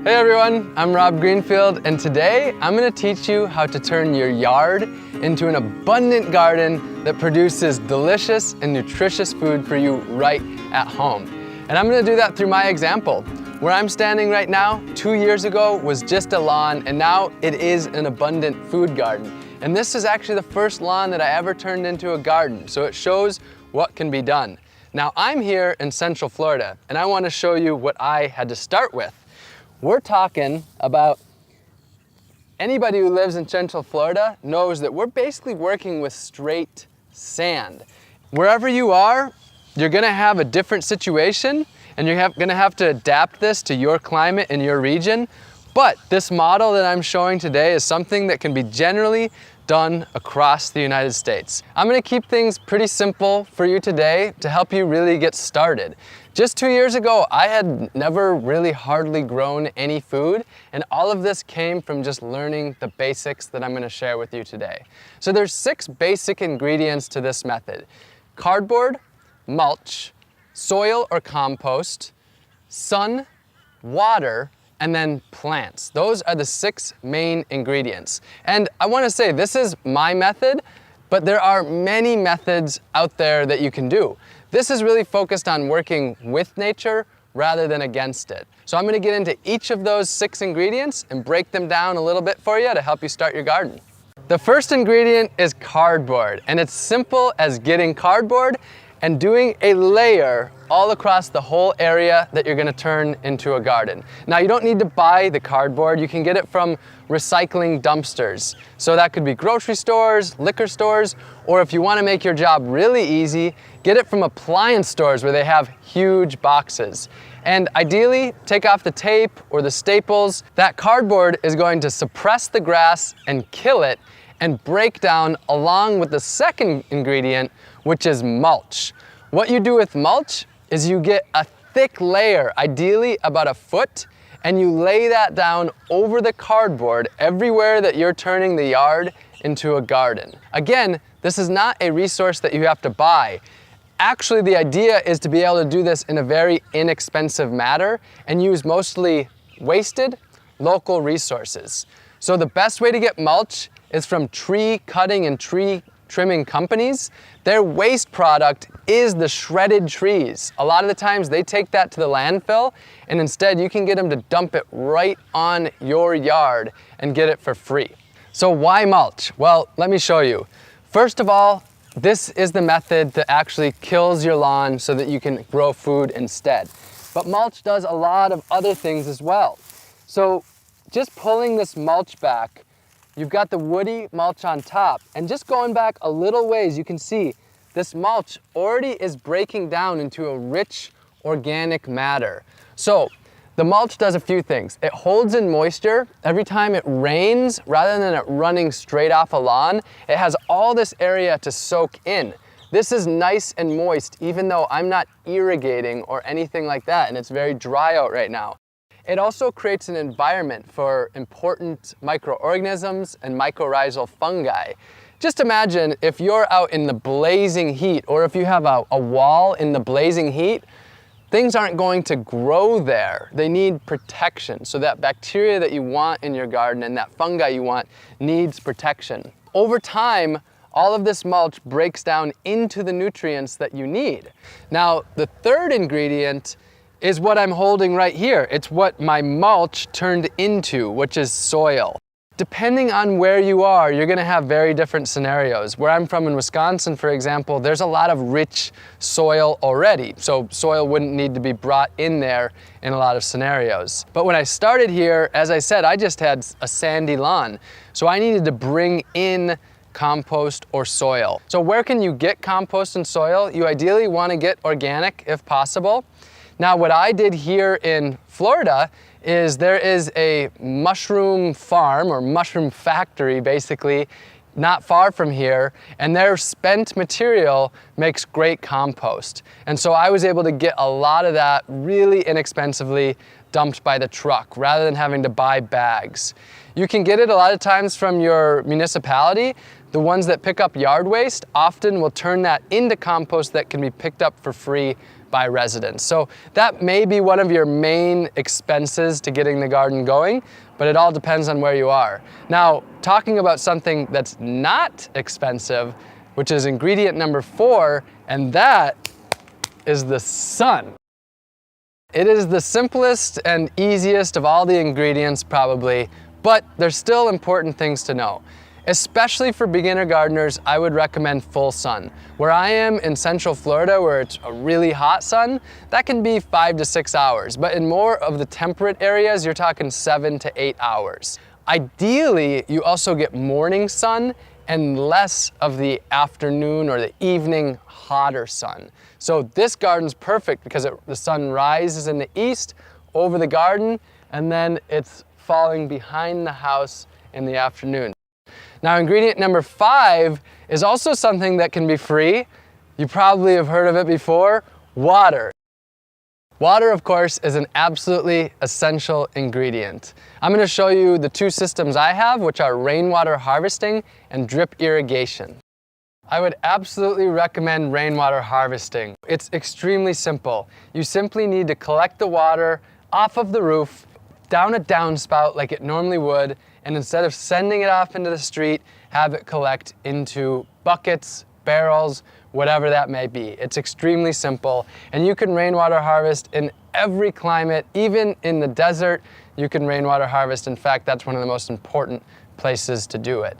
Hey everyone, I'm Rob Greenfield, and today I'm going to teach you how to turn your yard into an abundant garden that produces delicious and nutritious food for you right at home. And I'm going to do that through my example. Where I'm standing right now, 2 years ago was just a lawn, and now it is an abundant food garden. And this is actually the first lawn that I ever turned into a garden, so it shows what can be done. Now I'm here in Central Florida, and I want to show you what I had to start with. We're talking about, anybody who lives in Central Florida knows that we're basically working with straight sand. Wherever you are, you're gonna have a different situation, and you're gonna have to adapt this to your climate and your region. But this model that I'm showing today is something that can be generally done across the United States. I'm gonna keep things pretty simple for you today to help you really get started. Just 2 years ago, I had never really hardly grown any food, and all of this came from just learning the basics that I'm gonna share with you today. So there's 6 basic ingredients to this method: cardboard, mulch, soil or compost, sun, water, and then plants. Those are the 6 main ingredients. And I wanna say, this is my method, but there are many methods out there that you can do. This is really focused on working with nature rather than against it. So I'm gonna get into each of those 6 ingredients and break them down a little bit for you to help you start your garden. The first ingredient is cardboard, and it's simple as getting cardboard and doing a layer all across the whole area that you're gonna turn into a garden. Now, you don't need to buy the cardboard. You can get it from recycling dumpsters. So that could be grocery stores, liquor stores, or if you wanna make your job really easy, get it from appliance stores where they have huge boxes. And ideally, take off the tape or the staples. That cardboard is going to suppress the grass and kill it and break down along with the second ingredient, which is mulch. What you do with mulch is you get a thick layer, ideally about 1 foot, and you lay that down over the cardboard everywhere that you're turning the yard into a garden. Again, this is not a resource that you have to buy. Actually, the idea is to be able to do this in a very inexpensive manner and use mostly wasted local resources. So the best way to get mulch is from tree cutting and tree trimming companies. Their waste product is the shredded trees. A lot of the times they take that to the landfill, and instead you can get them to dump it right on your yard and get it for free. So why mulch? Well, let me show you. First of all, this is the method that actually kills your lawn so that you can grow food instead. But mulch does a lot of other things as well. So just pulling this mulch back, you've got the woody mulch on top, and just going back a little ways, you can see this mulch already is breaking down into a rich organic matter. So the mulch does a few things. It holds in moisture. Every time it rains, rather than it running straight off a lawn, it has all this area to soak in. This is nice and moist, even though I'm not irrigating or anything like that, and it's very dry out right now. It also creates an environment for important microorganisms and mycorrhizal fungi. Just imagine if you're out in the blazing heat, or if you have a wall in the blazing heat, things aren't going to grow there. They need protection. So that bacteria that you want in your garden and that fungi you want needs protection. Over time, all of this mulch breaks down into the nutrients that you need. Now, the third ingredient is what I'm holding right here. It's what my mulch turned into, which is soil. Depending on where you are, you're gonna have very different scenarios. Where I'm from in Wisconsin, for example, there's a lot of rich soil already, so soil wouldn't need to be brought in there in a lot of scenarios. But when I started here, as I said, I just had a sandy lawn, so I needed to bring in compost or soil. So where can you get compost and soil? You ideally wanna get organic if possible. Now, what I did here in Florida is there is a mushroom farm or mushroom factory, basically, not far from here, and their spent material makes great compost. And so I was able to get a lot of that really inexpensively dumped by the truck rather than having to buy bags. You can get it a lot of times from your municipality. The ones that pick up yard waste often will turn that into compost that can be picked up for free by residents. So that may be one of your main expenses to getting the garden going, but it all depends on where you are. Now, talking about something that's not expensive, which is ingredient number 4, and that is the sun. It is the simplest and easiest of all the ingredients probably, but there's still important things to know. Especially for beginner gardeners, I would recommend full sun. Where I am in Central Florida, where it's a really hot sun, that can be 5 to 6 hours. But in more of the temperate areas, you're talking 7 to 8 hours. Ideally, you also get morning sun and less of the afternoon or the evening hotter sun. So this garden's perfect because the sun rises in the east over the garden, and then it's falling behind the house in the afternoon. Now, ingredient number 5 is also something that can be free. You probably have heard of it before, water. Water, of course, is an absolutely essential ingredient. I'm going to show you the 2 systems I have, which are rainwater harvesting and drip irrigation. I would absolutely recommend rainwater harvesting. It's extremely simple. You simply need to collect the water off of the roof, down a downspout like it normally would, and instead of sending it off into the street, have it collect into buckets, barrels, whatever that may be. It's extremely simple, and you can rainwater harvest in every climate, even in the desert, you can rainwater harvest. In fact, that's one of the most important places to do it.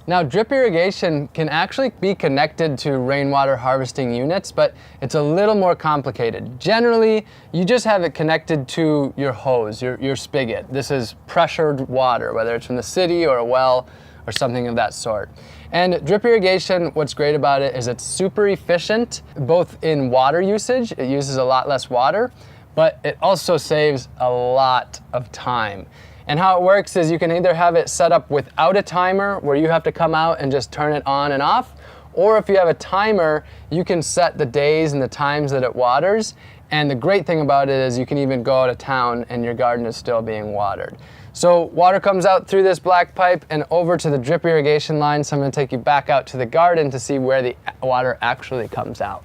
Now, drip irrigation can actually be connected to rainwater harvesting units, but it's a little more complicated. Generally, you just have it connected to your hose, your spigot. This is pressured water, whether it's from the city or a well or something of that sort. And drip irrigation, what's great about it is it's super efficient, both in water usage, it uses a lot less water, but it also saves a lot of time. And how it works is you can either have it set up without a timer where you have to come out and just turn it on and off, or if you have a timer, you can set the days and the times that it waters. And the great thing about it is you can even go out of town and your garden is still being watered. So water comes out through this black pipe and over to the drip irrigation line. So I'm going to take you back out to the garden to see where the water actually comes out.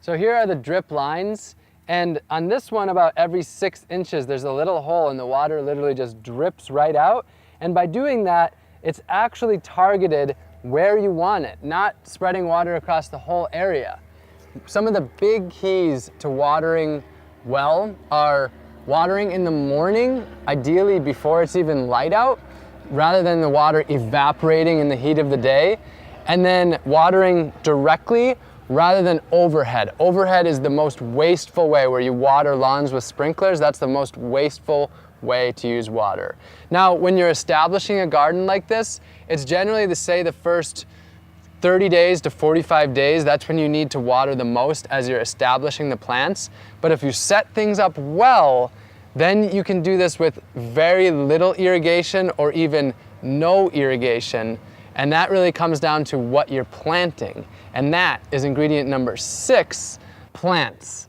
So here are the drip lines. And on this one, about every 6 inches, there's a little hole and the water literally just drips right out. And by doing that, it's actually targeted where you want it, not spreading water across the whole area. Some of the big keys to watering well are watering in the morning, ideally before it's even light out, rather than the water evaporating in the heat of the day. And then watering directly rather than overhead. Overhead is the most wasteful way, where you water lawns with sprinklers. That's the most wasteful way to use water. Now, when you're establishing a garden like this, it's generally the first 30 days to 45 days, that's when you need to water the most as you're establishing the plants. But if you set things up well, then you can do this with very little irrigation or even no irrigation. And that really comes down to what you're planting. And that is ingredient number 6, plants.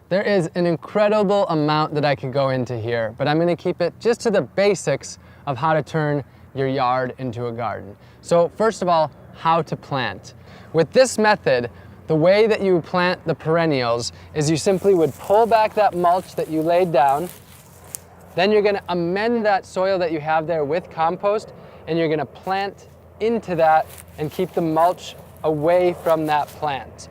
There is an incredible amount that I could go into here, but I'm going to keep it just to the basics of how to turn your yard into a garden. So first of all, how to plant. With this method, the way that you plant the perennials is you simply would pull back that mulch that you laid down. Then you're going to amend that soil that you have there with compost, and you're going to plant into that and keep the mulch away from that plant.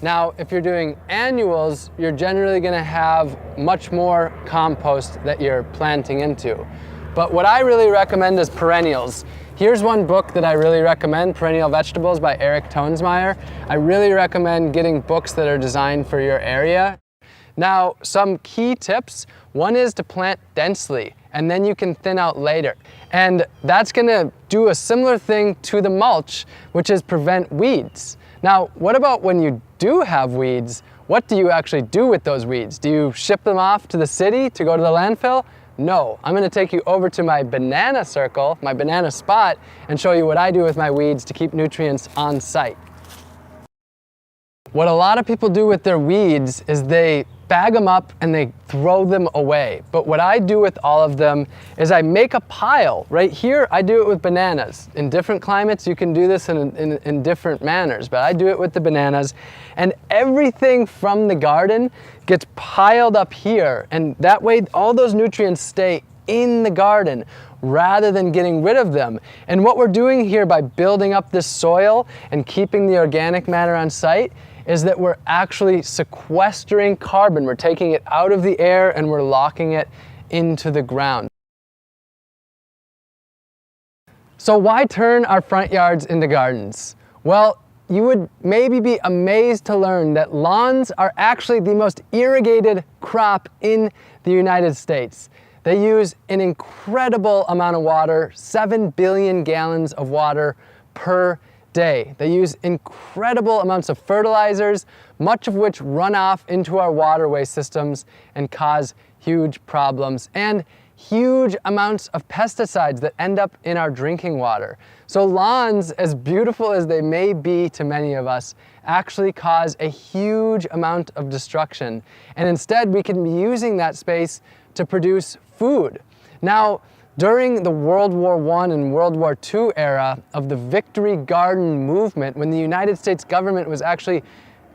Now, if you're doing annuals, you're generally going to have much more compost that you're planting into. But what I really recommend is perennials. Here's one book that I really recommend, Perennial Vegetables by Eric Toensmeyer. I really recommend getting books that are designed for your area. Now, some key tips. One is to plant densely, and then you can thin out later. And that's gonna do a similar thing to the mulch, which is prevent weeds. Now, what about when you do have weeds? What do you actually do with those weeds? Do you ship them off to the city to go to the landfill? No, I'm gonna take you over to my banana circle, my banana spot, and show you what I do with my weeds to keep nutrients on site. What a lot of people do with their weeds is they bag them up and they throw them away. But what I do with all of them is I make a pile. Right here, I do it with bananas. In different climates, you can do this in different manners, but I do it with the bananas. And everything from the garden gets piled up here. And that way, all those nutrients stay in the garden rather than getting rid of them. And what we're doing here by building up this soil and keeping the organic matter on site is that we're actually sequestering carbon. We're taking it out of the air and we're locking it into the ground. So why turn our front yards into gardens? Well, you would maybe be amazed to learn that lawns are actually the most irrigated crop in the United States. They use an incredible amount of water, 7 billion gallons of water per day. They use incredible amounts of fertilizers, much of which run off into our waterway systems and cause huge problems, and huge amounts of pesticides that end up in our drinking water. So lawns, as beautiful as they may be to many of us, actually cause a huge amount of destruction. And instead, we can be using that space to produce food. Now, during the World War I and World War II era of the Victory Garden movement, when the United States government was actually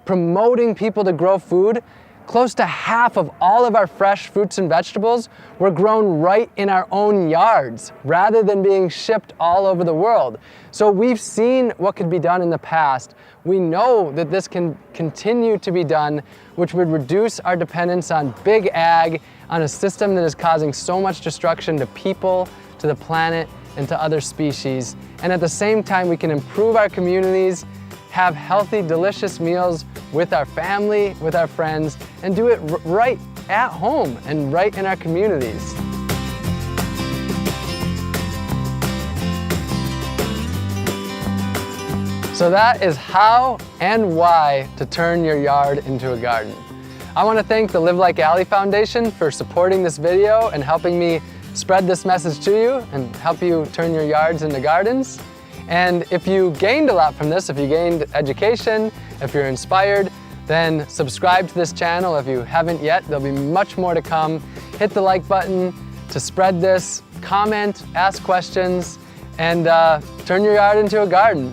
promoting people to grow food, close to half of all of our fresh fruits and vegetables were grown right in our own yards, rather than being shipped all over the world. So we've seen what could be done in the past. We know that this can continue to be done, which would reduce our dependence on big ag, on a system that is causing so much destruction to people, to the planet, and to other species. And at the same time, we can improve our communities, have healthy, delicious meals with our family, with our friends, and do it right at home and right in our communities. So that is how and why to turn your yard into a garden. I want to thank the Live Like Alley Foundation for supporting this video and helping me spread this message to you and help you turn your yards into gardens. And if you gained a lot from this, if you gained education, if you're inspired, then subscribe to this channel if you haven't yet. There'll be much more to come. Hit the like button to spread this, comment, ask questions, and turn your yard into a garden.